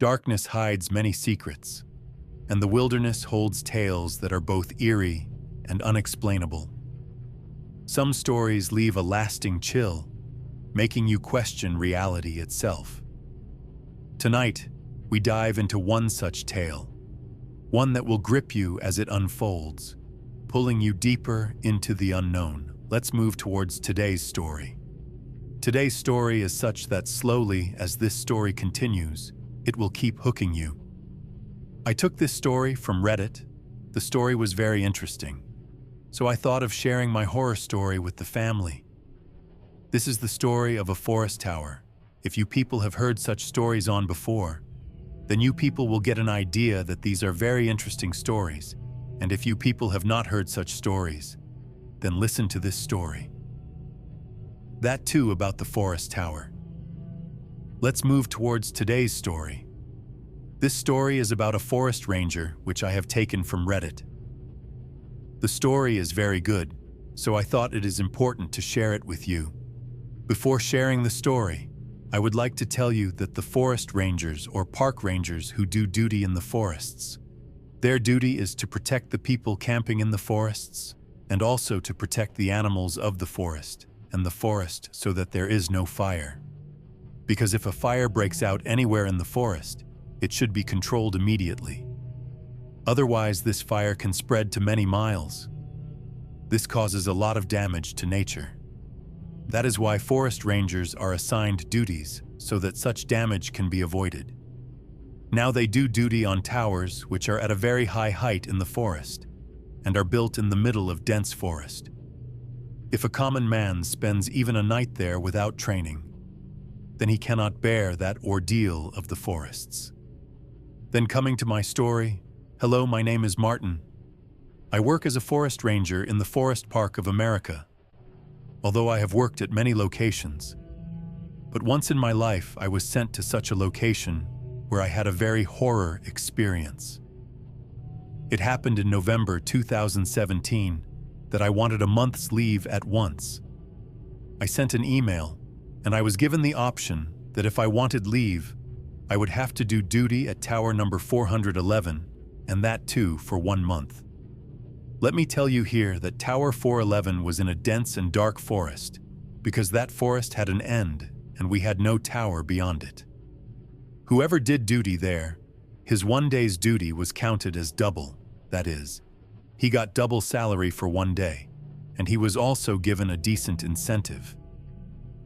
Darkness hides many secrets, and the wilderness holds tales that are both eerie and unexplainable. Some stories leave a lasting chill, making you question reality itself. Tonight, we dive into one such tale, one that will grip you as it unfolds, pulling you deeper into the unknown. Let's move towards today's story. Today's story is such that slowly, as this story continues, it will keep hooking you. I took this story from Reddit. The story was very interesting, so I thought of sharing my horror story with the family. This is the story of a forest tower. If you people have heard such stories on before, then you people will get an idea that these are very interesting stories. And if you people have not heard such stories, then listen to this story. That too about the forest tower. Let's move towards today's story. This story is about a forest ranger, which I have taken from Reddit. The story is very good, so I thought it is important to share it with you. Before sharing the story, I would like to tell you that the forest rangers or park rangers who do duty in the forests, their duty is to protect the people camping in the forests and also to protect the animals of the forest and the forest so that there is no fire. Because if a fire breaks out anywhere in the forest, it should be controlled immediately. Otherwise, this fire can spread to many miles. This causes a lot of damage to nature. That is why forest rangers are assigned duties so that such damage can be avoided. Now they do duty on towers which are at a very high height in the forest and are built in the middle of dense forest. If a common man spends even a night there without training, then he cannot bear that ordeal of the forests. Then coming to my story, hello, my name is Martin. I work as a forest ranger in the Forest Park of America, although I have worked at many locations. But once in my life, I was sent to such a location where I had a very horror experience. It happened in November 2017 that I wanted a month's leave at once. I sent an email, and I was given the option that if I wanted leave, I would have to do duty at tower number 411, and that too for 1 month. Let me tell you here that Tower 411 was in a dense and dark forest, because that forest had an end and we had no tower beyond it. Whoever did duty there, his 1 day's duty was counted as double, that is, he got double salary for 1 day, and he was also given a decent incentive.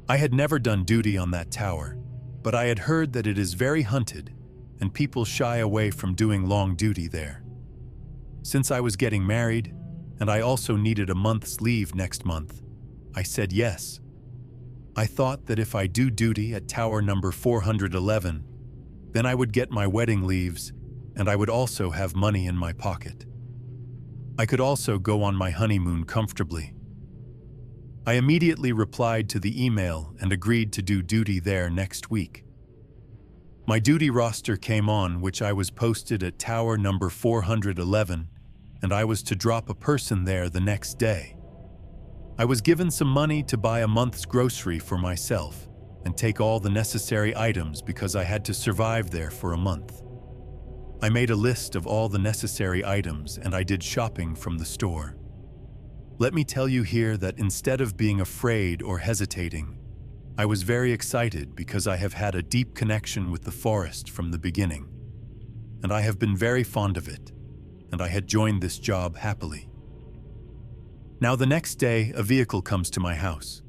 I had never done duty on that tower, but I had heard that it is very hunted and people shy away from doing long duty there. Since I was getting married, and I also needed a month's leave next month, I said yes. I thought that if I do duty at tower number 411, then I would get my wedding leaves, and I would also have money in my pocket. I could also go on my honeymoon comfortably. I immediately replied to the email and agreed to do duty there next week. My duty roster came on, which I was posted at tower number 411, and I was to drop a person there the next day. I was given some money to buy a month's grocery for myself and take all the necessary items because I had to survive there for a month. I made a list of all the necessary items and I did shopping from the store. Let me tell you here that instead of being afraid or hesitating, I was very excited because I have had a deep connection with the forest from the beginning, and I have been very fond of it, and I had joined this job happily. Now the next day, a vehicle comes to my house.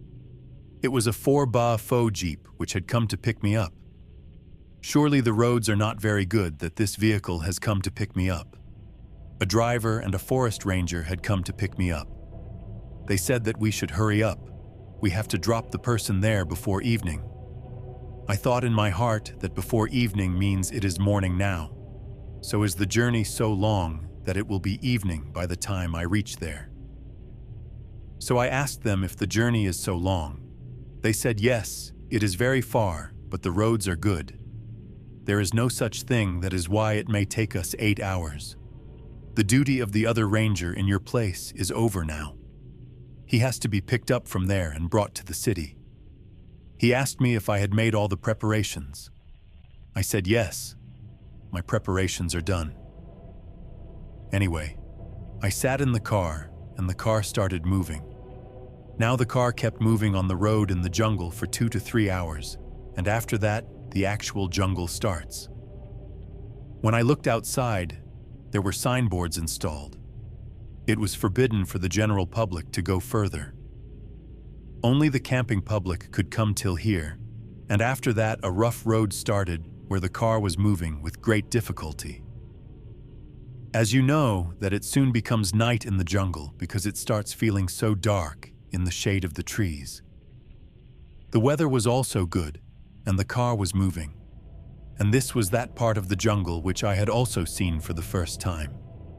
It was a 4x faux Jeep which had come to pick me up. Surely the roads are not very good that this vehicle has come to pick me up. A driver and a forest ranger had come to pick me up. They said that we should hurry up. We have to drop the person there before evening. I thought in my heart that before evening means it is morning now. So is the journey so long that it will be evening by the time I reach there. So I asked them if the journey is so long. They said yes, it is very far, but the roads are good. There is no such thing, that is why it may take us 8 hours. The duty of the other ranger in your place is over now. He has to be picked up from there and brought to the city. He asked me if I had made all the preparations. I said yes, my preparations are done. Anyway, I sat in the car, and the car started moving. Now the car kept moving on the road in the jungle for 2 to 3 hours, and after that, the actual jungle starts. When I looked outside, there were signboards installed. It was forbidden for the general public to go further. Only the camping public could come till here, and after that a rough road started where the car was moving with great difficulty. As you know, that it soon becomes night in the jungle because it starts feeling so dark in the shade of the trees. The weather was also good, and the car was moving. And this was that part of the jungle which I had also seen for the first time.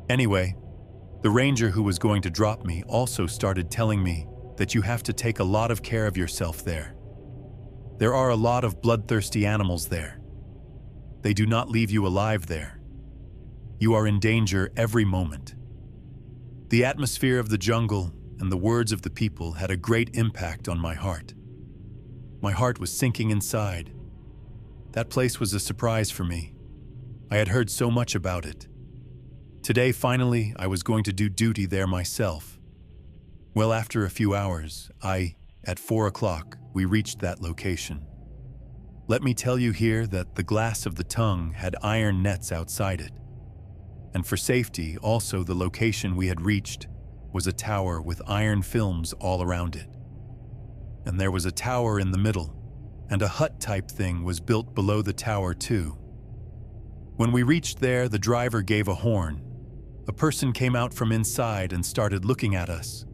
Anyway, the ranger who was going to drop me also started telling me that you have to take a lot of care of yourself there. There are a lot of bloodthirsty animals there. They do not leave you alive there. You are in danger every moment. The atmosphere of the jungle and the words of the people had a great impact on my heart. My heart was sinking inside. That place was a surprise for me. I had heard so much about it. Today, finally, I was going to do duty there myself. Well, after a few hours, at 4 o'clock, we reached that location. Let me tell you here that the glass of the tongue had iron nets outside it. And for safety, also the location we had reached was a tower with iron films all around it. And there was a tower in the middle, and a hut-type thing was built below the tower too. When we reached there, the driver gave a horn. A person came out from inside and started looking at us.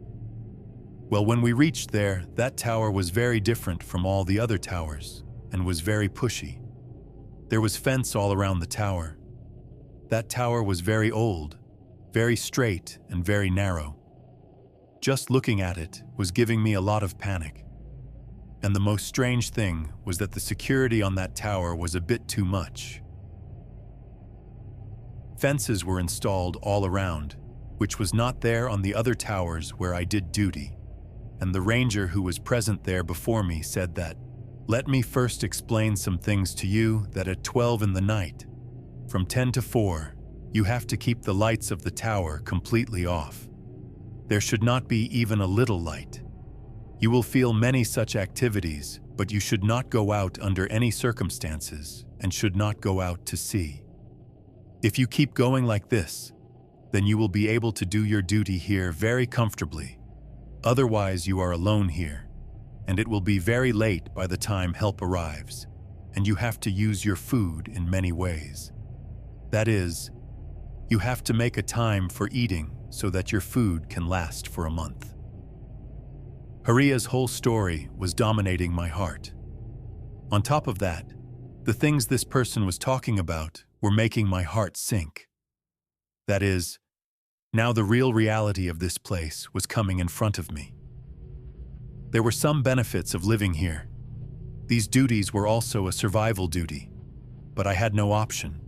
Well, when we reached there, that tower was very different from all the other towers and was very pushy. There was fence all around the tower. That tower was very old, very straight and very narrow. Just looking at it was giving me a lot of panic. And the most strange thing was that the security on that tower was a bit too much. Fences were installed all around, which was not there on the other towers where I did duty. And the ranger who was present there before me said that, "Let me first explain some things to you that at 12 in the night, from 10 to 4, you have to keep the lights of the tower completely off. There should not be even a little light. You will feel many such activities, but you should not go out under any circumstances and should not go out to sea. If you keep going like this, then you will be able to do your duty here very comfortably. Otherwise, you are alone here, and it will be very late by the time help arrives, and you have to use your food in many ways. That is, you have to make a time for eating so that your food can last for a month." Haria's whole story was dominating my heart. On top of that, the things this person was talking about were making my heart sink. That is, now the real reality of this place was coming in front of me. There were some benefits of living here. These duties were also a survival duty, but I had no option.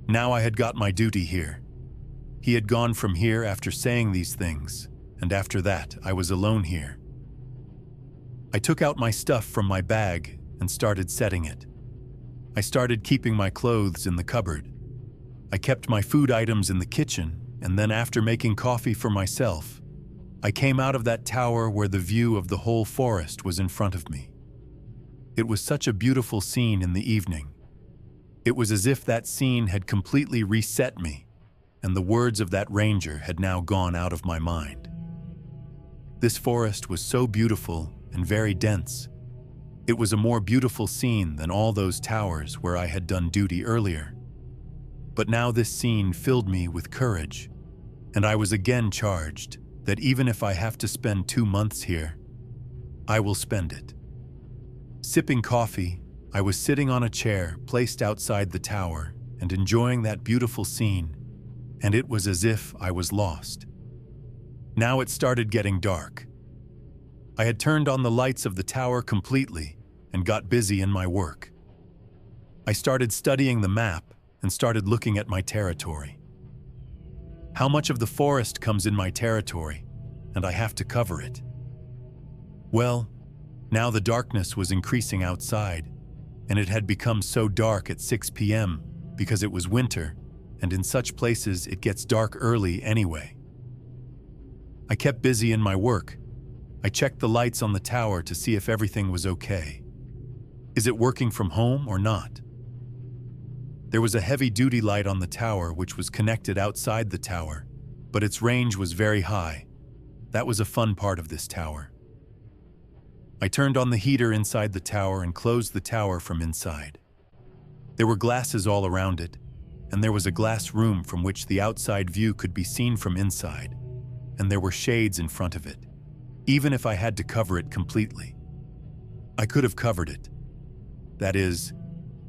Now I had got my duty here. He had gone from here after saying these things, and after that I was alone here. I took out my stuff from my bag and started setting it. I started keeping my clothes in the cupboard. I kept my food items in the kitchen, and then after making coffee for myself, I came out of that tower where the view of the whole forest was in front of me. It was such a beautiful scene in the evening. It was as if that scene had completely reset me, and the words of that ranger had now gone out of my mind. This forest was so beautiful and very dense. It was a more beautiful scene than all those towers where I had done duty earlier. But now this scene filled me with courage, and I was again charged that even if I have to spend 2 months here, I will spend it. Sipping coffee, I was sitting on a chair placed outside the tower and enjoying that beautiful scene, and it was as if I was lost. Now it started getting dark. I had turned on the lights of the tower completely and got busy in my work. I started studying the map and started looking at my territory. How much of the forest comes in my territory, and I have to cover it? Well, now the darkness was increasing outside, and it had become so dark at 6 p.m. because it was winter, and in such places it gets dark early anyway. I kept busy in my work. I checked the lights on the tower to see if everything was okay. Is it working from home or not? There was a heavy-duty light on the tower which was connected outside the tower, but its range was very high. That was a fun part of this tower. I turned on the heater inside the tower and closed the tower from inside. There were glasses all around it, and there was a glass room from which the outside view could be seen from inside, and there were shades in front of it. Even if I had to cover it completely, I could have covered it. That is,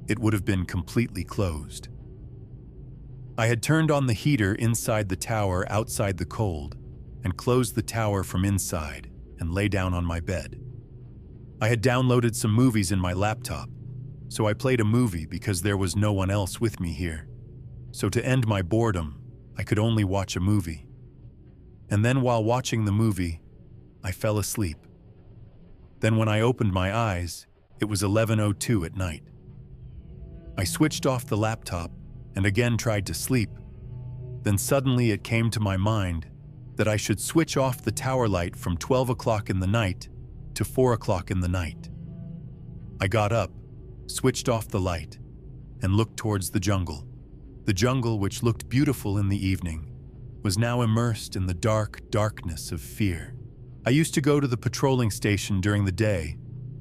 it would have been completely closed. I had turned on the heater inside the tower outside the cold and closed the tower from inside and lay down on my bed. I had downloaded some movies in my laptop, so I played a movie because there was no one else with me here. So to end my boredom, I could only watch a movie. And then while watching the movie, I fell asleep. Then when I opened my eyes, it was 11:02 at night. I switched off the laptop and again tried to sleep. Then suddenly it came to my mind that I should switch off the tower light from 12 o'clock in the night to 4 o'clock in the night. I got up, switched off the light, and looked towards the jungle. The jungle, which looked beautiful in the evening, was now immersed in the darkness of fear. I used to go to the patrolling station during the day,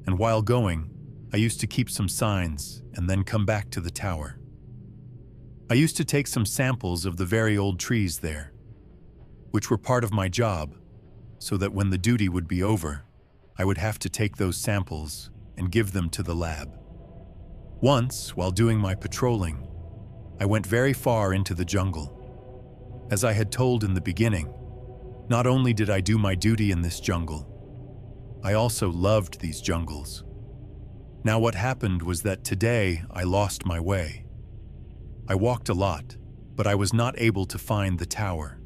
and while going, I used to keep some signs and then come back to the tower. I used to take some samples of the very old trees there, which were part of my job, so that when the duty would be over, I would have to take those samples and give them to the lab. Once, while doing my patrolling, I went very far into the jungle. As I had told in the beginning, not only did I do my duty in this jungle, I also loved these jungles. Now what happened was that today I lost my way. I walked a lot, but I was not able to find the tower.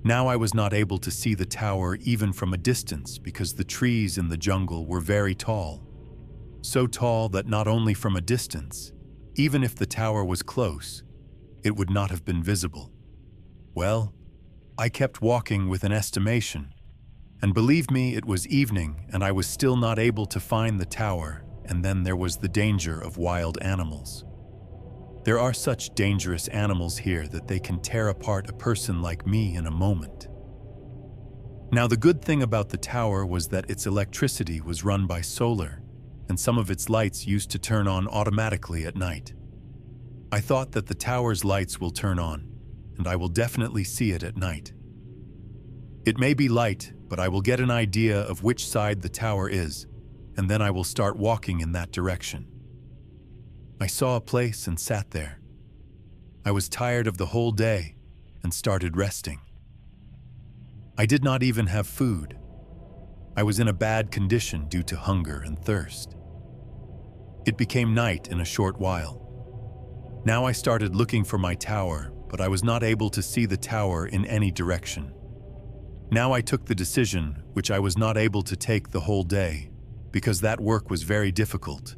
Now I was not able to see the tower even from a distance because the trees in the jungle were very tall. So tall that not only from a distance, even if the tower was close, it would not have been visible. Well, I kept walking with an estimation, and believe me, it was evening and I was still not able to find the tower, and then there was the danger of wild animals. There are such dangerous animals here that they can tear apart a person like me in a moment. Now, the good thing about the tower was that its electricity was run by solar, and some of its lights used to turn on automatically at night. I thought that the tower's lights will turn on, and I will definitely see it at night. It may be light, but I will get an idea of which side the tower is, and then I will start walking in that direction. I saw a place and sat there. I was tired of the whole day and started resting. I did not even have food. I was in a bad condition due to hunger and thirst. It became night in a short while. Now I started looking for my tower, but I was not able to see the tower in any direction. Now I took the decision, which I was not able to take the whole day, because that work was very difficult.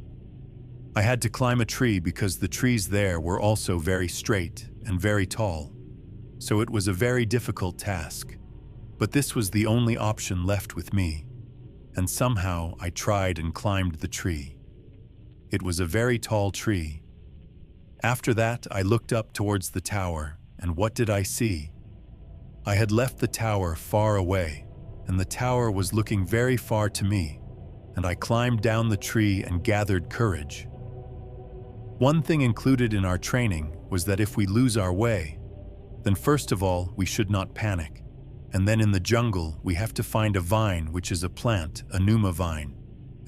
I had to climb a tree because the trees there were also very straight and very tall, so it was a very difficult task. But this was the only option left with me, and somehow I tried and climbed the tree. It was a very tall tree. After that, I looked up towards the tower, and what did I see? I had left the tower far away, and the tower was looking very far to me, and I climbed down the tree and gathered courage. One thing included in our training was that if we lose our way, then first of all, we should not panic. And then in the jungle, we have to find a vine, which is a plant, a pneuma vine,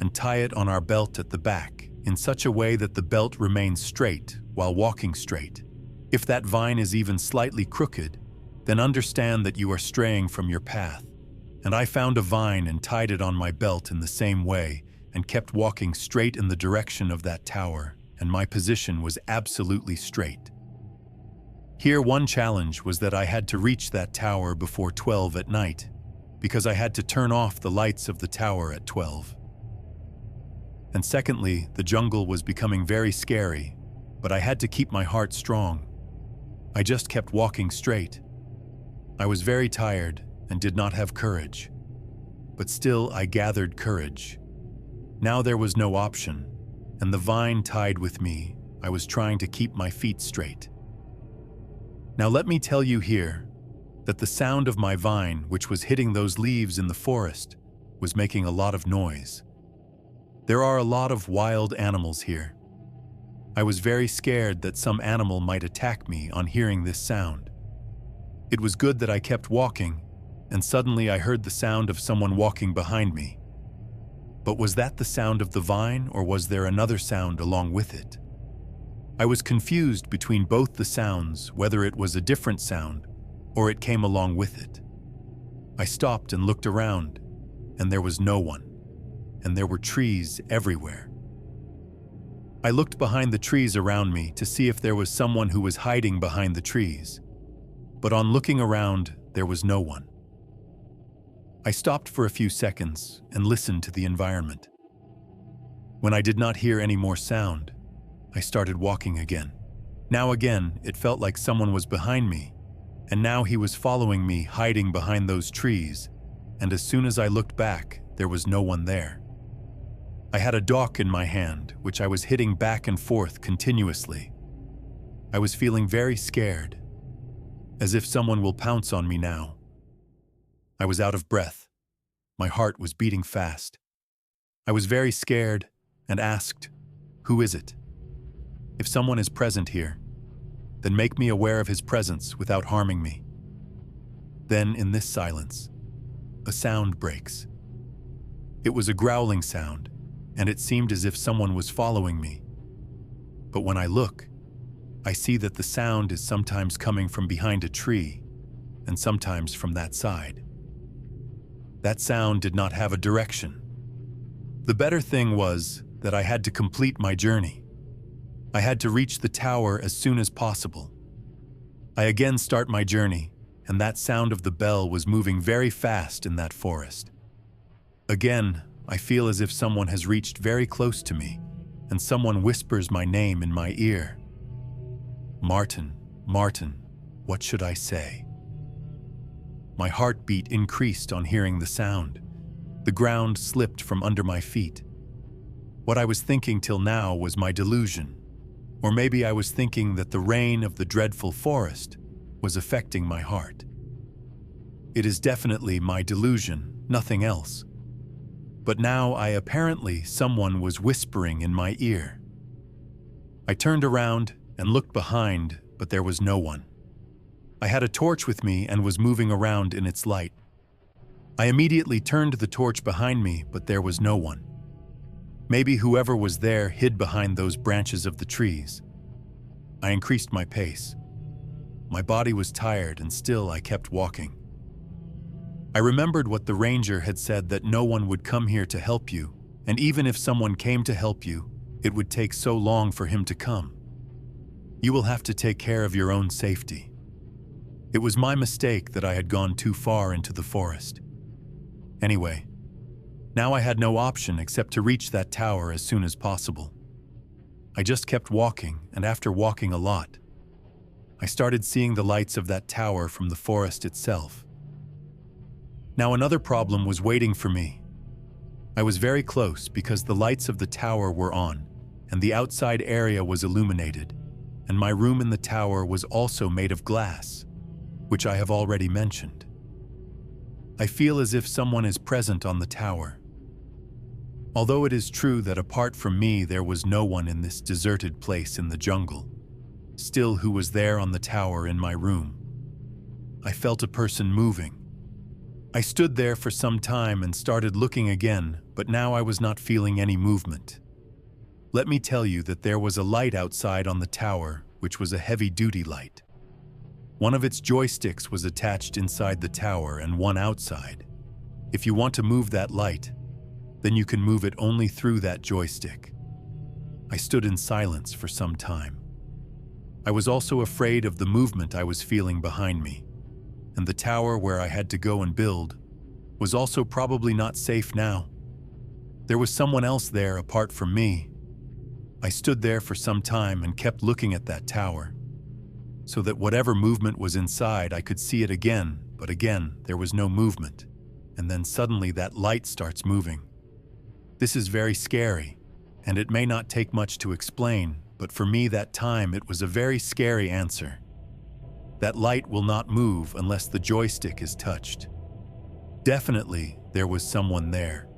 and tie it on our belt at the back in such a way that the belt remains straight while walking straight. If that vine is even slightly crooked, then understand that you are straying from your path. And I found a vine and tied it on my belt in the same way and kept walking straight in the direction of that tower, and my position was absolutely straight. Here, one challenge was that I had to reach that tower before 12 at night, because I had to turn off the lights of the tower at 12. And secondly, the jungle was becoming very scary, but I had to keep my heart strong. I just kept walking straight. I was very tired and did not have courage. But still, I gathered courage. Now there was no option, and the vine tied with me. I was trying to keep my feet straight. Now let me tell you here that the sound of my vine, which was hitting those leaves in the forest, was making a lot of noise. There are a lot of wild animals here. I was very scared that some animal might attack me on hearing this sound. It was good that I kept walking, and suddenly I heard the sound of someone walking behind me. But was that the sound of the vine, or was there another sound along with it? I was confused between both the sounds, whether it was a different sound or it came along with it. I stopped and looked around, and there was no one, and there were trees everywhere. I looked behind the trees around me to see if there was someone who was hiding behind the trees, but on looking around, there was no one. I stopped for a few seconds and listened to the environment. When I did not hear any more sound, I started walking again. Now again, it felt like someone was behind me, and now he was following me, hiding behind those trees, and as soon as I looked back, there was no one there. I had a dock in my hand, which I was hitting back and forth continuously. I was feeling very scared, as if someone will pounce on me now. I was out of breath. My heart was beating fast. I was very scared and asked, "Who is it? If someone is present here, then make me aware of his presence without harming me." Then, in this silence, a sound breaks. It was a growling sound, and it seemed as if someone was following me. But when I look, I see that the sound is sometimes coming from behind a tree, and sometimes from that side. That sound did not have a direction. The better thing was that I had to complete my journey. I had to reach the tower as soon as possible. I again start my journey, and that sound of the bell was moving very fast in that forest. Again, I feel as if someone has reached very close to me, and someone whispers my name in my ear. "Martin, Martin, what should I say?" My heartbeat increased on hearing the sound. The ground slipped from under my feet. What I was thinking till now was my delusion, or maybe I was thinking that the rain of the dreadful forest was affecting my heart. It is definitely my delusion, nothing else. But now someone was whispering in my ear. I turned around and looked behind, but there was no one. I had a torch with me and was moving around in its light. I immediately turned the torch behind me, but there was no one. Maybe whoever was there hid behind those branches of the trees. I increased my pace. My body was tired, and still I kept walking. I remembered what the ranger had said, that no one would come here to help you, and even if someone came to help you, it would take so long for him to come. You will have to take care of your own safety. It was my mistake that I had gone too far into the forest. Anyway, now I had no option except to reach that tower as soon as possible. I just kept walking, and after walking a lot, I started seeing the lights of that tower from the forest itself. Now another problem was waiting for me. I was very close because the lights of the tower were on, and the outside area was illuminated, and my room in the tower was also made of glass, which I have already mentioned. I feel as if someone is present on the tower. Although it is true that apart from me there was no one in this deserted place in the jungle, still who was there on the tower in my room? I felt a person moving. I stood there for some time and started looking again, but now I was not feeling any movement. Let me tell you that there was a light outside on the tower, which was a heavy-duty light. One of its joysticks was attached inside the tower and one outside. If you want to move that light, then you can move it only through that joystick. I stood in silence for some time. I was also afraid of the movement I was feeling behind me, and the tower where I had to go and build was also probably not safe now. There was someone else there apart from me. I stood there for some time and kept looking at that tower, so that whatever movement was inside, I could see it again, but again, there was no movement. And then suddenly that light starts moving. This is very scary, and it may not take much to explain, but for me that time it was a very scary answer. That light will not move unless the joystick is touched. Definitely, there was someone there.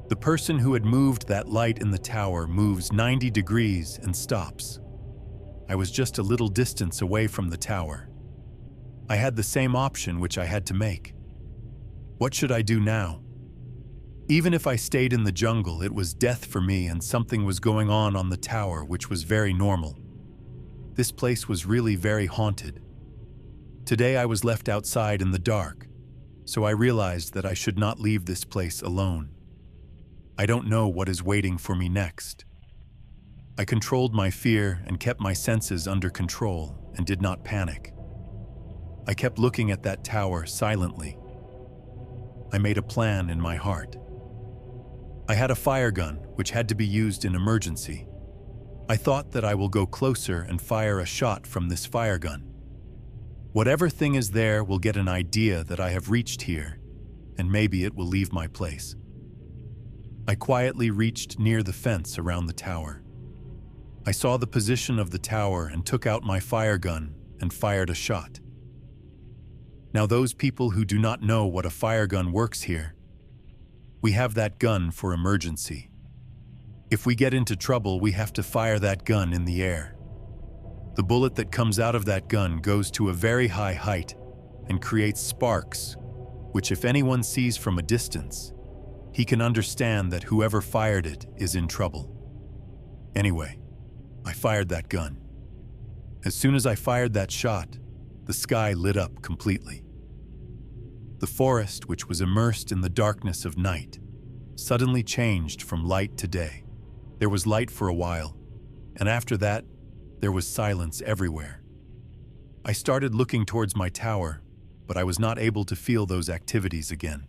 The person who had moved that light in the tower moves 90 degrees and stops. I was just a little distance away from the tower. I had the same option which I had to make. What should I do now? Even if I stayed in the jungle, it was death for me, and something was going on the tower which was very normal. This place was really very haunted. Today I was left outside in the dark, so I realized that I should not leave this place alone. I don't know what is waiting for me next. I controlled my fear and kept my senses under control and did not panic. I kept looking at that tower silently. I made a plan in my heart. I had a fire gun which had to be used in emergency. I thought that I will go closer and fire a shot from this fire gun. Whatever thing is there will get an idea that I have reached here, and maybe it will leave my place. I quietly reached near the fence around the tower. I saw the position of the tower and took out my fire gun and fired a shot. Now those people who do not know what a fire gun works here, we have that gun for emergency. If we get into trouble, we have to fire that gun in the air. The bullet that comes out of that gun goes to a very high height and creates sparks, which if anyone sees from a distance, he can understand that whoever fired it is in trouble. Anyway, I fired that gun. As soon as I fired that shot, the sky lit up completely. The forest, which was immersed in the darkness of night, suddenly changed from light to day. There was light for a while, and after that, there was silence everywhere. I started looking towards my tower, but I was not able to feel those activities again.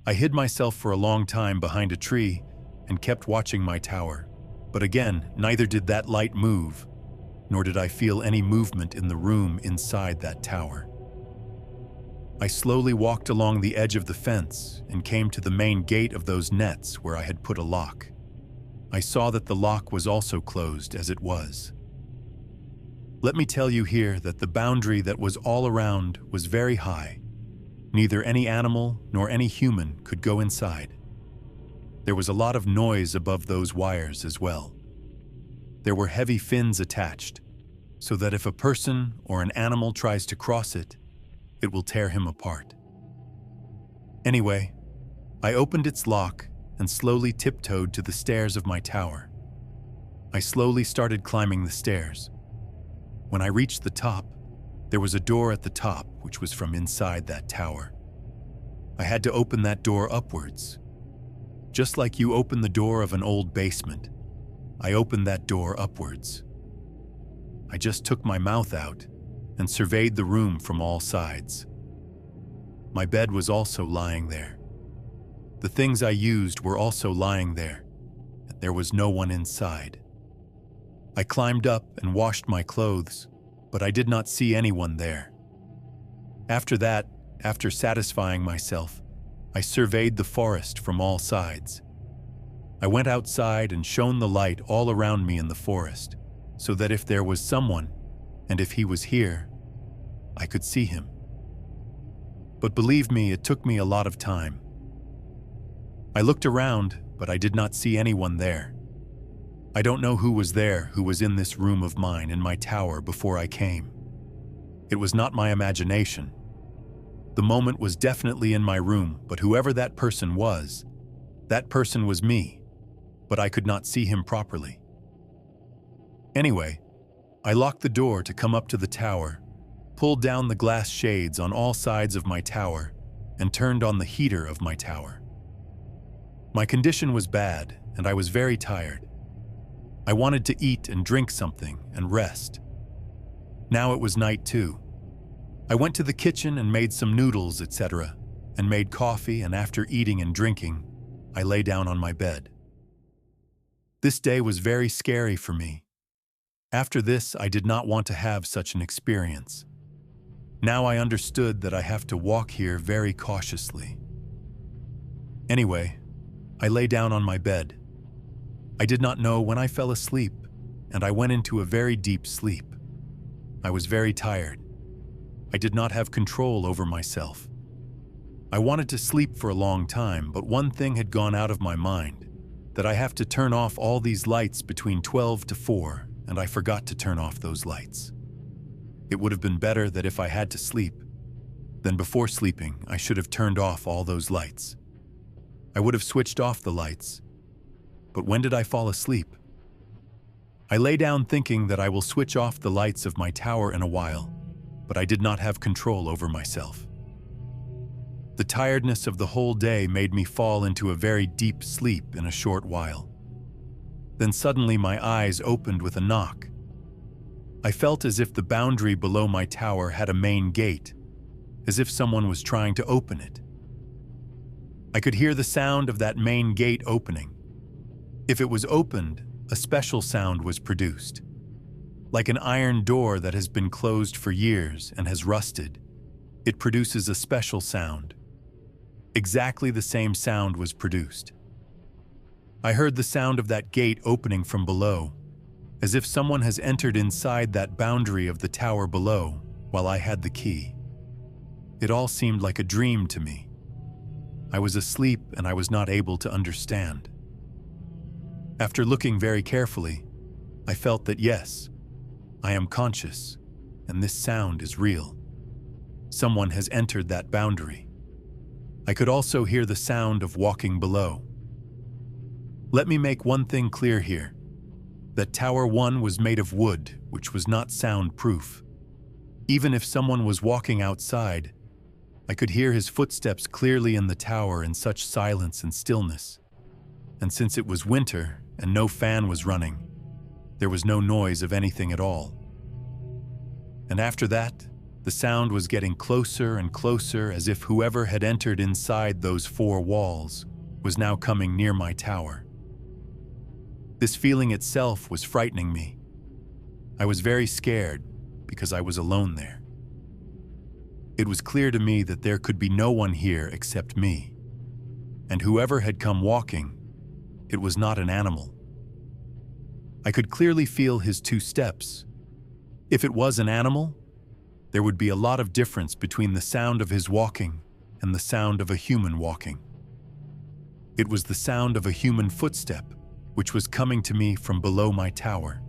I hid myself for a long time behind a tree and kept watching my tower, but again, neither did that light move, nor did I feel any movement in the room inside that tower. I slowly walked along the edge of the fence and came to the main gate of those nets where I had put a lock. I saw that the lock was also closed as it was. Let me tell you here that the boundary that was all around was very high. Neither any animal nor any human could go inside. There was a lot of noise above those wires as well. There were heavy fins attached, so that if a person or an animal tries to cross it, it will tear him apart. Anyway, I opened its lock and slowly tiptoed to the stairs of my tower. I slowly started climbing the stairs. When I reached the top, there was a door at the top which was from inside that tower. I had to open that door upwards. Just like you open the door of an old basement, I opened that door upwards. I just took my mouth out and surveyed the room from all sides. My bed was also lying there. The things I used were also lying there, and there was no one inside. I climbed up and washed my clothes, but I did not see anyone there. After that, after satisfying myself, I surveyed the forest from all sides. I went outside and shone the light all around me in the forest, so that if there was someone, and if he was here, I could see him. But believe me, it took me a lot of time. I looked around, but I did not see anyone there. I don't know who was there who was in this room of mine in my tower before I came. It was not my imagination. The moment was definitely in my room, but whoever that person was me, but I could not see him properly. Anyway, I locked the door to come up to the tower, pulled down the glass shades on all sides of my tower, and turned on the heater of my tower. My condition was bad, and I was very tired. I wanted to eat and drink something and rest. Now it was night too. I went to the kitchen and made some noodles, etc., and made coffee, and after eating and drinking, I lay down on my bed. This day was very scary for me. After this, I did not want to have such an experience. Now I understood that I have to walk here very cautiously. Anyway, I lay down on my bed. I did not know when I fell asleep, and I went into a very deep sleep. I was very tired. I did not have control over myself. I wanted to sleep for a long time, but one thing had gone out of my mind, that I have to turn off all these lights between 12 to 4, and I forgot to turn off those lights. It would have been better that if I had to sleep, then before sleeping, I should have turned off all those lights. I would have switched off the lights. But when did I fall asleep? I lay down thinking that I will switch off the lights of my tower in a while, but I did not have control over myself. The tiredness of the whole day made me fall into a very deep sleep in a short while. Then suddenly my eyes opened with a knock. I felt as if the boundary below my tower had a main gate, as if someone was trying to open it. I could hear the sound of that main gate opening. If it was opened, a special sound was produced. Like an iron door that has been closed for years and has rusted, it produces a special sound. Exactly the same sound was produced. I heard the sound of that gate opening from below, as if someone has entered inside that boundary of the tower below while I had the key. It all seemed like a dream to me. I was asleep and I was not able to understand. After looking very carefully, I felt that yes, I am conscious, and this sound is real. Someone has entered that boundary. I could also hear the sound of walking below. Let me make one thing clear here, that Tower 1 was made of wood, which was not soundproof. Even if someone was walking outside, I could hear his footsteps clearly in the tower in such silence and stillness. And since it was winter and no fan was running, there was no noise of anything at all. And after that, the sound was getting closer and closer, as if whoever had entered inside those 4 walls was now coming near my tower. This feeling itself was frightening me. I was very scared because I was alone there. It was clear to me that there could be no one here except me. And whoever had come walking, it was not an animal. I could clearly feel his 2 steps. If it was an animal, there would be a lot of difference between the sound of his walking and the sound of a human walking. It was the sound of a human footstep, which was coming to me from below my tower,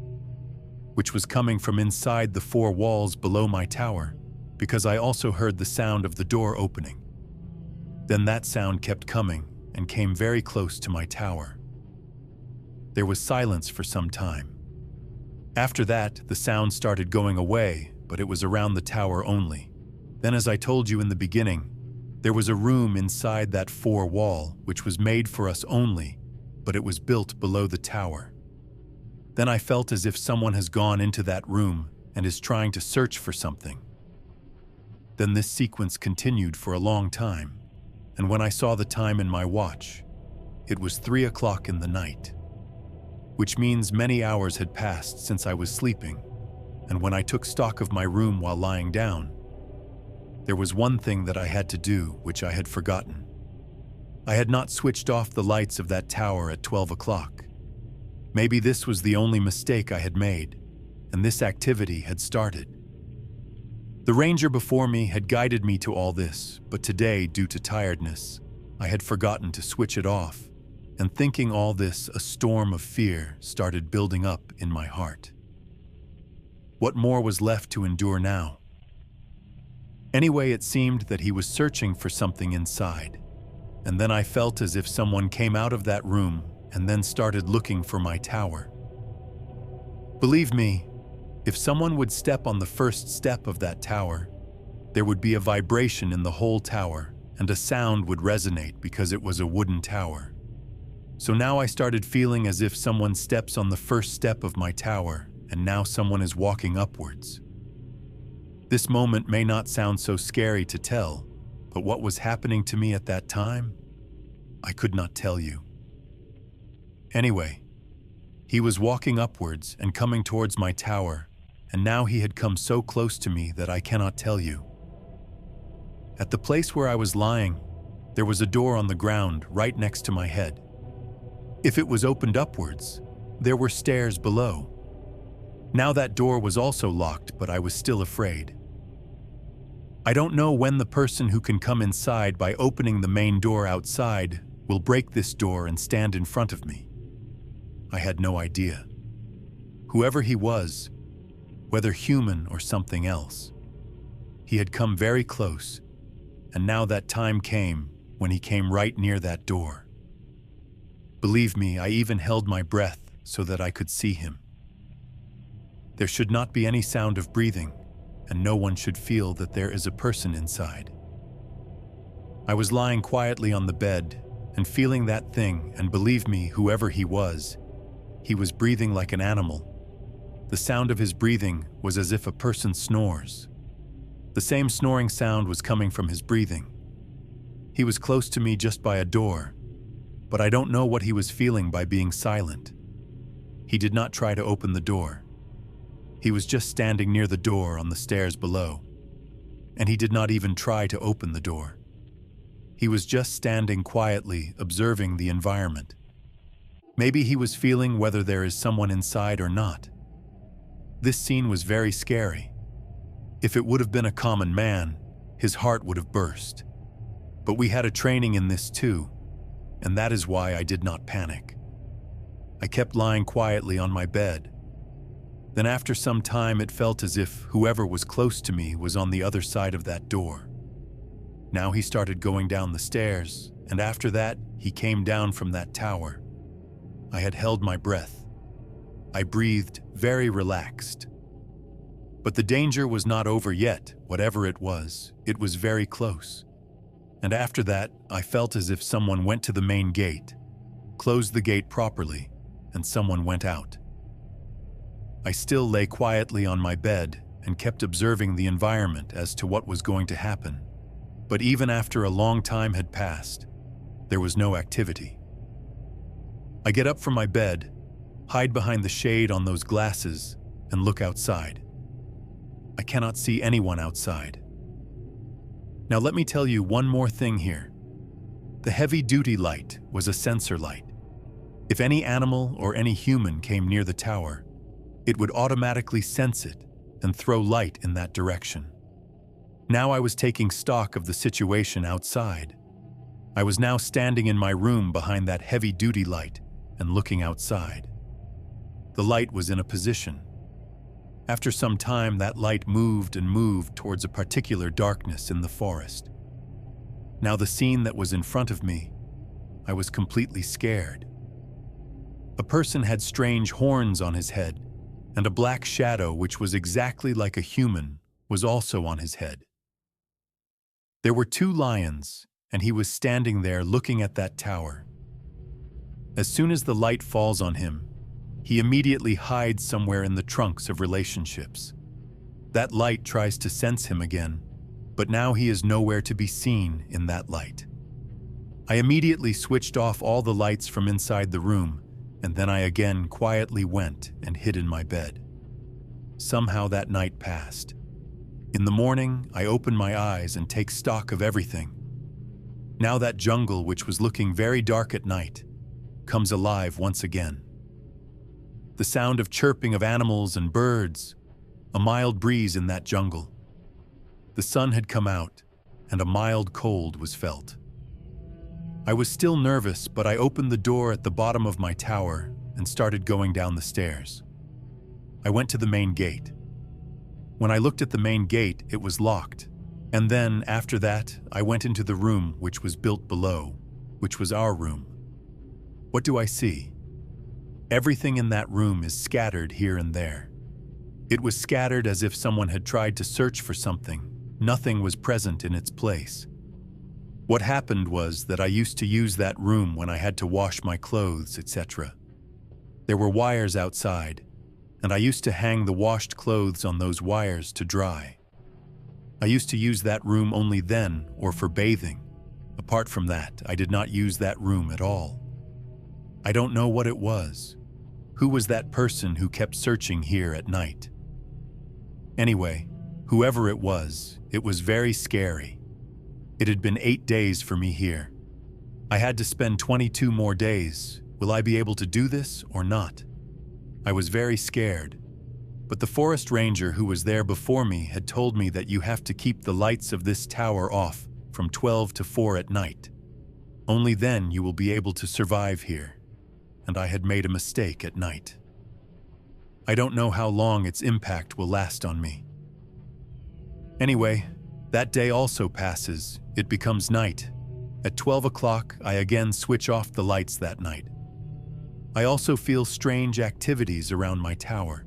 which was coming from inside the 4 walls below my tower, because I also heard the sound of the door opening. Then that sound kept coming and came very close to my tower. There was silence for some time. After that, the sound started going away, but it was around the tower only. Then, as I told you in the beginning, there was a room inside that 4 wall, which was made for us only, but it was built below the tower. Then I felt as if someone has gone into that room and is trying to search for something. Then this sequence continued for a long time, and when I saw the time in my watch, it was 3 o'clock in the night, which means many hours had passed since I was sleeping, and when I took stock of my room while lying down, there was one thing that I had to do which I had forgotten. I had not switched off the lights of that tower at 12 o'clock. Maybe this was the only mistake I had made, and this activity had started. The ranger before me had guided me to all this, but today, due to tiredness, I had forgotten to switch it off, and thinking all this, a storm of fear started building up in my heart. What more was left to endure now? Anyway, it seemed that he was searching for something inside, and then I felt as if someone came out of that room and then started looking for my tower. Believe me, if someone would step on the first step of that tower, there would be a vibration in the whole tower and a sound would resonate because it was a wooden tower. So now I started feeling as if someone steps on the first step of my tower and now someone is walking upwards. This moment may not sound so scary to tell, but what was happening to me at that time, I could not tell you. Anyway, He was walking upwards and coming towards my tower, and now he had come so close to me that I cannot tell you. At the place where I was lying, there was a door on the ground right next to my head. If it was opened upwards, there were stairs below. Now that door was also locked, but I was still afraid. I don't know when the person who can come inside by opening the main door outside will break this door and stand in front of me. I had no idea. Whoever he was, whether human or something else, he had come very close, and now that time came when he came right near that door. Believe me, I even held my breath so that I could see him. There should not be any sound of breathing, and no one should feel that there is a person inside. I was lying quietly on the bed and feeling that thing, and believe me, whoever he was breathing like an animal. The sound of his breathing was as if a person snores. The same snoring sound was coming from his breathing. He was close to me just by a door, but I don't know what he was feeling by being silent. He did not try to open the door. He was just standing near the door on the stairs below, and he did not even try to open the door. He was just standing quietly, observing the environment. Maybe he was feeling whether there is someone inside or not. This scene was very scary. If it would have been a common man, his heart would have burst. But we had a training in this too, and that is why I did not panic. I kept lying quietly on my bed. Then after some time it felt as if whoever was close to me was on the other side of that door. Now he started going down the stairs, and after that he came down from that tower. I had held my breath. I breathed very relaxed. But the danger was not over yet, whatever it was very close. And after that, I felt as if someone went to the main gate, closed the gate properly, and someone went out. I still lay quietly on my bed and kept observing the environment as to what was going to happen. But even after a long time had passed, there was no activity. I get up from my bed, hide behind the shade on those glasses, and look outside. I cannot see anyone outside. Now let me tell you one more thing here. The heavy-duty light was a sensor light. If any animal or any human came near the tower, it would automatically sense it and throw light in that direction. Now I was taking stock of the situation outside. I was now standing in my room behind that heavy-duty light and looking outside. The light was in a position. After some time, that light moved and moved towards a particular darkness in the forest. Now the scene that was in front of me, I was completely scared. A person had strange horns on his head, and a black shadow which was exactly like a human was also on his head. There were 2 lions, and he was standing there looking at that tower. As soon as the light falls on him, he immediately hides somewhere in the trunks of relationships. That light tries to sense him again, but now he is nowhere to be seen in that light. I immediately switched off all the lights from inside the room, and then I again quietly went and hid in my bed. Somehow that night passed. In the morning, I open my eyes and take stock of everything. Now that jungle, which was looking very dark at night, comes alive once again. The sound of chirping of animals and birds, a mild breeze in that jungle. The sun had come out, and a mild cold was felt. I was still nervous, but I opened the door at the bottom of my tower and started going down the stairs. I went to the main gate. When I looked at the main gate, it was locked. And then, after that, I went into the room which was built below, which was our room. What do I see? Everything in that room is scattered here and there. It was scattered as if someone had tried to search for something. Nothing was present in its place. What happened was that I used to use that room when I had to wash my clothes, etc. There were wires outside, and I used to hang the washed clothes on those wires to dry. I used to use that room only then or for bathing. Apart from that, I did not use that room at all. I don't know what it was. Who was that person who kept searching here at night? Anyway, whoever it was very scary. It had been 8 days for me here. I had to spend 22 more days. Will I be able to do this or not? I was very scared. But the forest ranger who was there before me had told me that you have to keep the lights of this tower off from 12 to 4 at night. Only then you will be able to survive here. And I had made a mistake at night. I don't know how long its impact will last on me. Anyway, that day also passes. It becomes night. At 12 o'clock, I again switch off the lights that night. I also feel strange activities around my tower.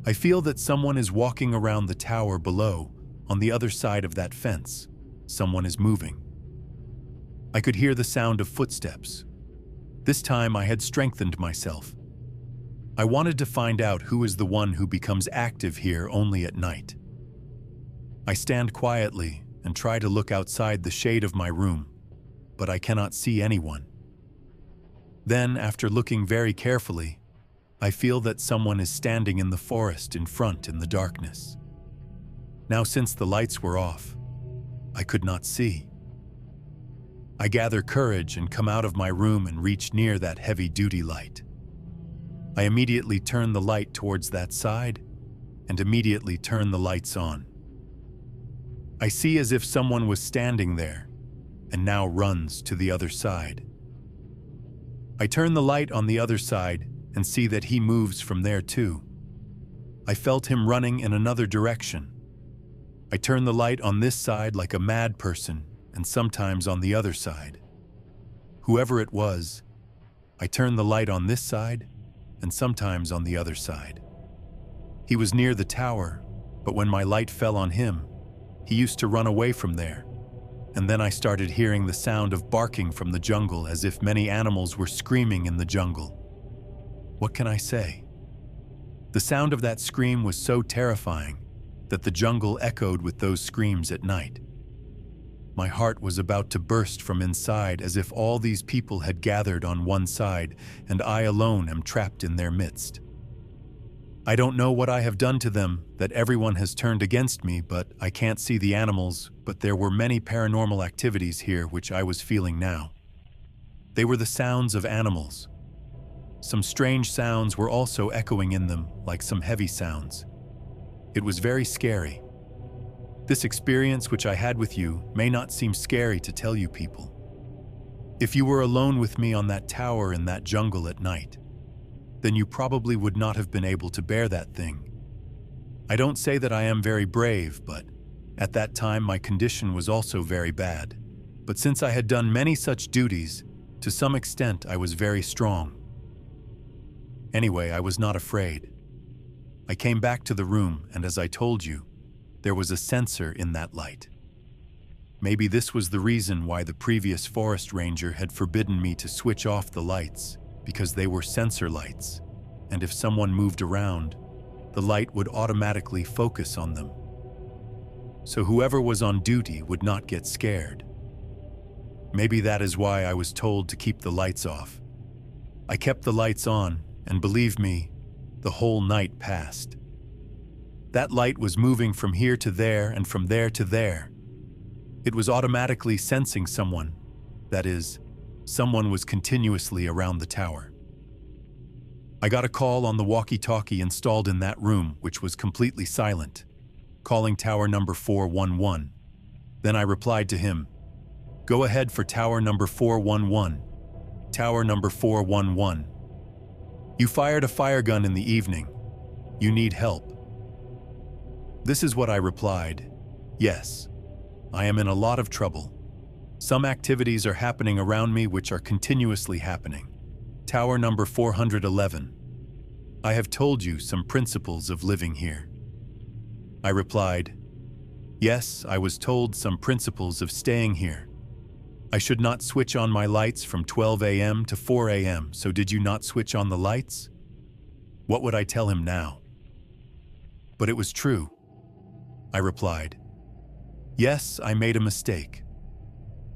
I feel that someone is walking around the tower below, on the other side of that fence. Someone is moving. I could hear the sound of footsteps. This time I had strengthened myself. I wanted to find out who is the one who becomes active here only at night. I stand quietly and try to look outside the shade of my room, but I cannot see anyone. Then, after looking very carefully, I feel that someone is standing in the forest in front in the darkness. Now, since the lights were off, I could not see. I gather courage and come out of my room and reach near that heavy-duty light. I immediately turn the light towards that side and immediately turn the lights on. I see as if someone was standing there and now runs to the other side. I turn the light on the other side and see that he moves from there too. I felt him running in another direction. I turn the light on this side like a mad person and sometimes on the other side. Whoever it was, I turn the light on this side and sometimes on the other side. He was near the tower, but when my light fell on him, he used to run away from there. And then I started hearing the sound of barking from the jungle as if many animals were screaming in the jungle. What can I say? The sound of that scream was so terrifying that the jungle echoed with those screams at night. My heart was about to burst from inside as if all these people had gathered on one side and I alone am trapped in their midst. I don't know what I have done to them, that everyone has turned against me, but I can't see the animals, but there were many paranormal activities here which I was feeling now. They were the sounds of animals. Some strange sounds were also echoing in them, like some heavy sounds. It was very scary. This experience which I had with you may not seem scary to tell you people. If you were alone with me on that tower in that jungle at night, then you probably would not have been able to bear that thing. I don't say that I am very brave, but at that time my condition was also very bad. But since I had done many such duties, to some extent I was very strong. Anyway, I was not afraid. I came back to the room, and as I told you, there was a sensor in that light. Maybe this was the reason why the previous forest ranger had forbidden me to switch off the lights, because they were sensor lights, and if someone moved around, the light would automatically focus on them. So whoever was on duty would not get scared. Maybe that is why I was told to keep the lights off. I kept the lights on, and believe me, the whole night passed. That light was moving from here to there and from there to there. It was automatically sensing someone. That is, someone was continuously around the tower. I got a call on the walkie-talkie installed in that room, which was completely silent, calling tower number 411. Then I replied to him, "Go ahead for tower number 411. Tower number 411. You fired a fire gun in the evening. You need help." This is what I replied. "Yes, I am in a lot of trouble. Some activities are happening around me which are continuously happening. Tower number 411. I have told you some principles of living here." I replied, "Yes, I was told some principles of staying here. I should not switch on my lights from 12 a.m. to 4 a.m., so did you not switch on the lights?" What would I tell him now? But it was true. I replied, "Yes, I made a mistake.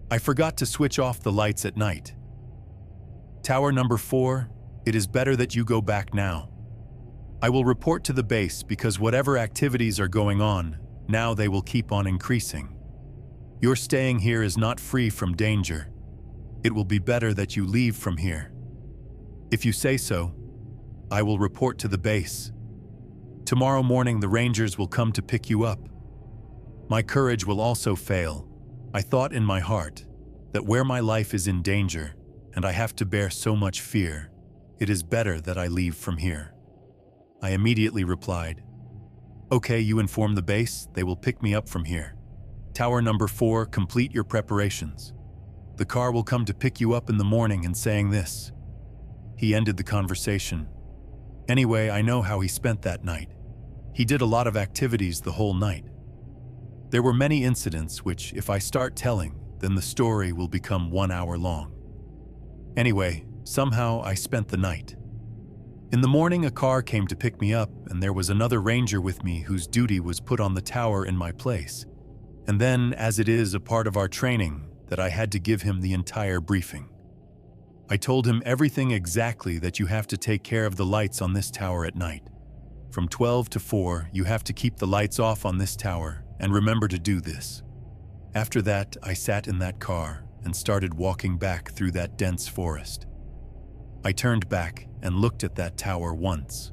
I forgot to switch off the lights at night. Tower number 4, It is better that you go back now. I will report to the base because whatever activities are going on, now they will keep on increasing. Your staying here is not free from danger. It will be better that you leave from here. If you say so, I will report to the base. Tomorrow morning the Rangers will come to pick you up. My courage will also fail. I thought in my heart that where my life is in danger and I have to bear so much fear, it is better that I leave from here. I immediately replied, "Okay, you inform the base, they will pick me up from here. Tower number 4, complete your preparations. The car will come to pick you up in the morning," and saying this, he ended the conversation. Anyway, I know how he spent that night. He did a lot of activities the whole night. There were many incidents which, if I start telling, then the story will become 1 hour long. Anyway, somehow I spent the night. In the morning, a car came to pick me up, and there was another ranger with me whose duty was put on the tower in my place. And then, as it is a part of our training, that I had to give him the entire briefing. I told him everything exactly, that you have to take care of the lights on this tower at night. From 12 to 4, you have to keep the lights off on this tower, and remember to do this. After that, I sat in that car and started walking back through that dense forest. I turned back and looked at that tower once.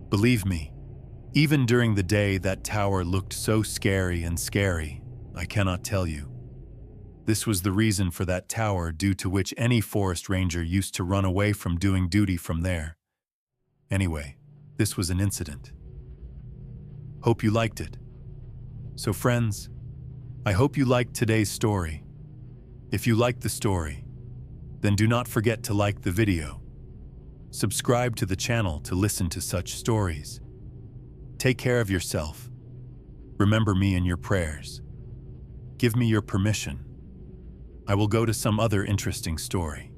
Believe me, even during the day that tower looked so scary, I cannot tell you. This was the reason for that tower, due to which any forest ranger used to run away from doing duty from there. Anyway, this was an incident. Hope you liked it. So friends, I hope you liked today's story. If you liked the story, then do not forget to like the video. Subscribe to the channel to listen to such stories. Take care of yourself. Remember me in your prayers. Give me your permission. I will go to some other interesting story.